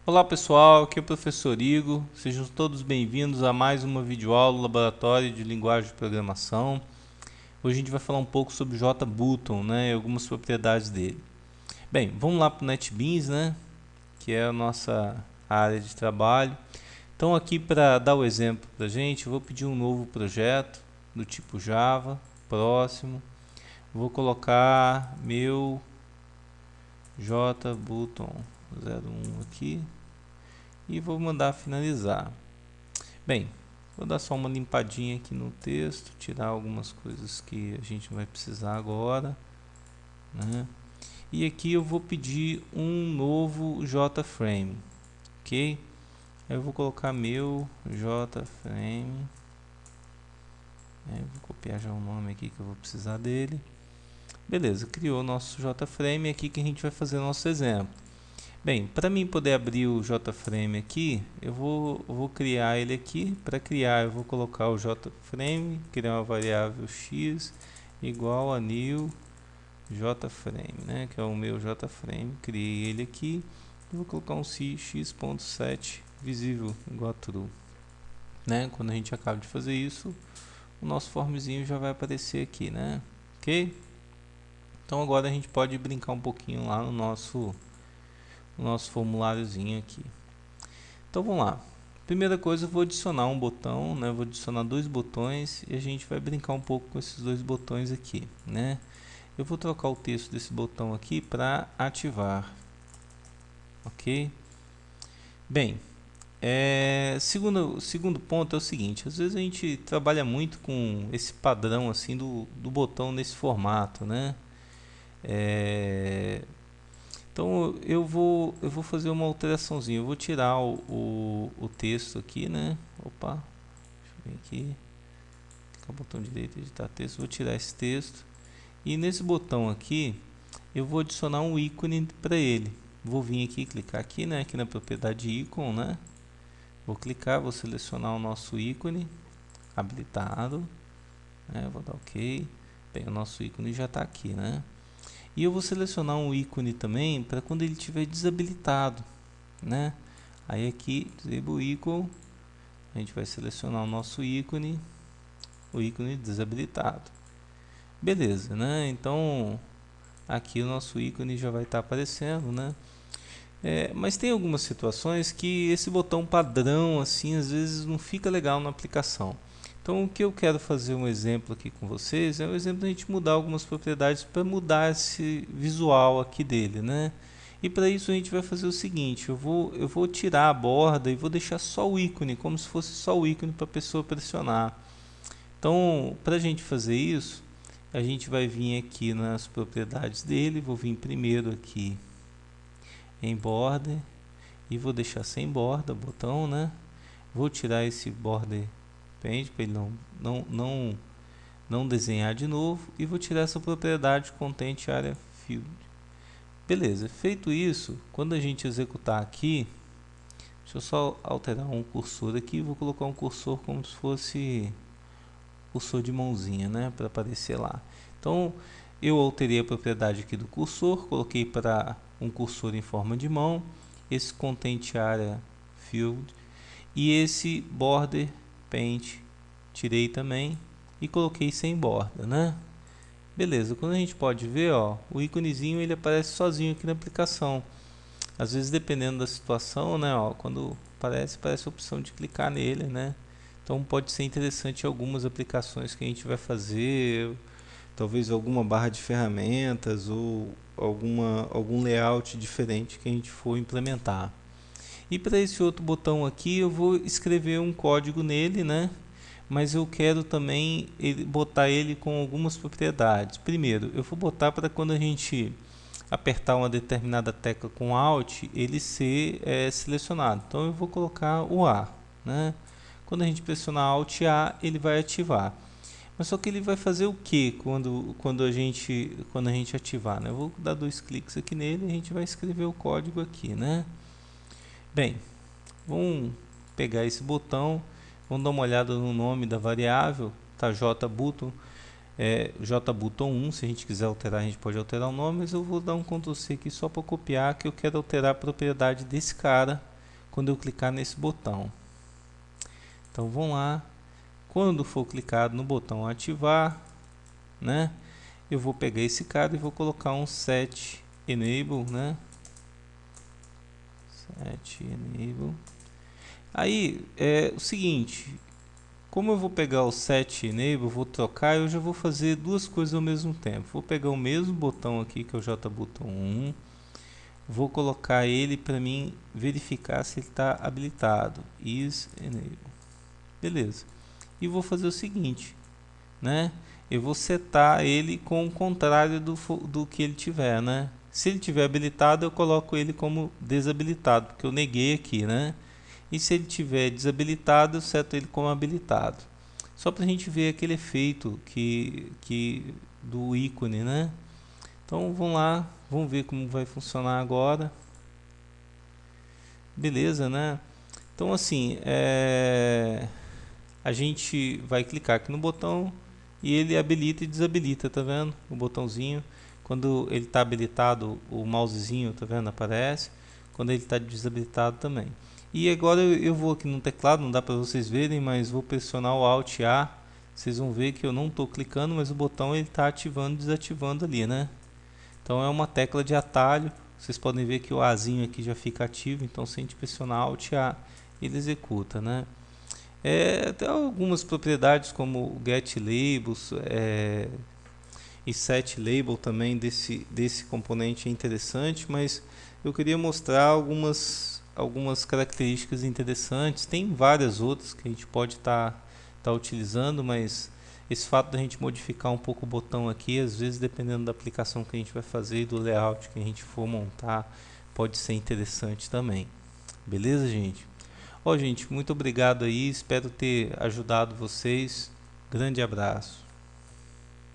Olá pessoal, aqui é o professor Igor, sejam todos bem-vindos a mais uma videoaula do Laboratório de Linguagem de Programação. Hoje a gente vai falar um pouco sobre o JButton, né, e algumas propriedades dele. Bem, vamos lá para o NetBeans, né, que é a nossa área de trabalho. Então aqui para dar o exemplo para a gente, eu vou pedir um novo projeto do tipo Java, próximo. Vou colocar meu JButton 01 aqui e vou mandar finalizar. Bem, vou dar só uma limpadinha aqui no texto, tirar algumas coisas que a gente vai precisar agora, né? E aqui eu vou pedir um novo JFrame, ok? Eu vou colocar meu JFrame, vou copiar já o nome aqui que eu vou precisar dele. Beleza, criou nosso JFrame, aqui que a gente vai fazer nosso exemplo. Bem, para mim poder abrir o JFrame aqui, eu vou criar ele aqui. Para criar, eu vou colocar o JFrame, criar uma variável x igual a new JFrame, né? Que é o meu JFrame. Criei ele aqui. E vou colocar um x.set visível igual a true, né? Quando a gente acaba de fazer isso, o nosso formzinho já vai aparecer aqui, né? Ok? Então agora a gente pode brincar um pouquinho lá no nosso formuláriozinho aqui. Então vamos lá. Primeira coisa, eu vou adicionar um botão, né? Vou adicionar dois botões e a gente vai brincar um pouco com esses dois botões aqui, né? Eu vou trocar o texto desse botão aqui para ativar, ok? Bem, segundo ponto é o seguinte: às vezes a gente trabalha muito com esse padrão assim do botão nesse formato, né? Então eu vou fazer uma alteraçãozinha. Eu vou tirar o texto aqui, né? Opa, deixa eu vir aqui, clicar no botão direito, editar texto. Vou tirar esse texto e nesse botão aqui eu vou adicionar um ícone para ele. Vou vir aqui, clicar aqui, né? Aqui na propriedade ícone, né? Vou clicar, vou selecionar o nosso ícone habilitado, né? Vou dar OK. Bem, o nosso ícone já está aqui, né? E eu vou selecionar um ícone também para quando ele estiver desabilitado, né? Aí aqui, disable icon, a gente vai selecionar o nosso ícone, o ícone desabilitado. Beleza, né? Então, aqui o nosso ícone já vai estar aparecendo, né? Mas tem algumas situações que esse botão padrão, assim, às vezes não fica legal na aplicação. Então, o que eu quero fazer um exemplo aqui com vocês é um exemplo de a gente mudar algumas propriedades para mudar esse visual aqui dele, né? E para isso a gente vai fazer o seguinte: eu vou tirar a borda e vou deixar só o ícone, como se fosse só o ícone para a pessoa pressionar. Então, para a gente fazer isso, a gente vai vir aqui nas propriedades dele, vou vir primeiro aqui em border e vou deixar sem borda, botão, né? Vou tirar esse border paint para ele não desenhar de novo e vou tirar essa propriedade content area field. Beleza, feito isso, quando a gente executar aqui, deixa eu só alterar um cursor aqui, vou colocar um cursor como se fosse cursor de mãozinha, né, para aparecer lá. Então, eu alterei a propriedade aqui do cursor, coloquei para um cursor em forma de mão, esse content area field e esse border paint tirei também e coloquei sem borda, né? Beleza, quando a gente pode ver, ó, o íconezinho ele aparece sozinho aqui na aplicação. Às vezes, dependendo da situação, né, ó, quando aparece a opção de clicar nele, né? Então pode ser interessante em algumas aplicações que a gente vai fazer, talvez alguma barra de ferramentas ou algum layout diferente que a gente for implementar. E para esse outro botão aqui eu vou escrever um código nele, né? Mas eu quero também botar ele com algumas propriedades. Primeiro, eu vou botar para quando a gente apertar uma determinada tecla com Alt, ele ser selecionado. Então eu vou colocar o A, né? Quando a gente pressionar Alt A, ele vai ativar. Mas só que ele vai fazer o que quando a gente ativar, né? Eu vou dar dois cliques aqui nele e a gente vai escrever o código aqui, né? Bem, vamos pegar esse botão, vamos dar uma olhada no nome da variável, tá? JButton, JButton1. Se a gente quiser alterar, a gente pode alterar o nome, mas eu vou dar um Ctrl+C aqui só para copiar, que eu quero alterar a propriedade desse cara quando eu clicar nesse botão. Então vamos lá, quando for clicado no botão ativar, né, eu vou pegar esse cara e vou colocar um set enable, né, set enable. Aí é o seguinte, como eu vou pegar o set enable, vou trocar, eu já vou fazer duas coisas ao mesmo tempo. Vou pegar o mesmo botão aqui, que é o JButton1, vou colocar ele para mim verificar se ele está habilitado. Is enable. Beleza. E vou fazer o seguinte, né? Eu vou setar ele com o contrário do que ele tiver, né? Se ele tiver habilitado, eu coloco ele como desabilitado, porque eu neguei aqui, né? E se ele tiver desabilitado, eu seto ele como habilitado. Só para a gente ver aquele efeito do ícone, né? Então vamos lá, vamos ver como vai funcionar agora. Beleza, né? Então assim, a gente vai clicar aqui no botão e ele habilita e desabilita, tá vendo? O botãozinho, quando ele está habilitado, o mousezinho, tá vendo? Aparece. Quando ele está desabilitado também. E agora eu vou aqui no teclado, não dá para vocês verem, mas vou pressionar o Alt A. Vocês vão ver que eu não estou clicando, mas o botão ele está ativando e desativando ali, né? Então é uma tecla de atalho. Vocês podem ver que o Azinho aqui já fica ativo, então se a gente pressionar Alt A, ele executa, né? Tem algumas propriedades como o Get Labels e Set Label também desse componente é interessante, mas eu queria mostrar algumas características interessantes. Tem várias outras que a gente pode estar utilizando, mas esse fato da gente modificar um pouco o botão aqui, às vezes dependendo da aplicação que a gente vai fazer e do layout que a gente for montar, pode ser interessante também. Beleza, gente? Ó, gente, muito obrigado aí, espero ter ajudado vocês. Grande abraço.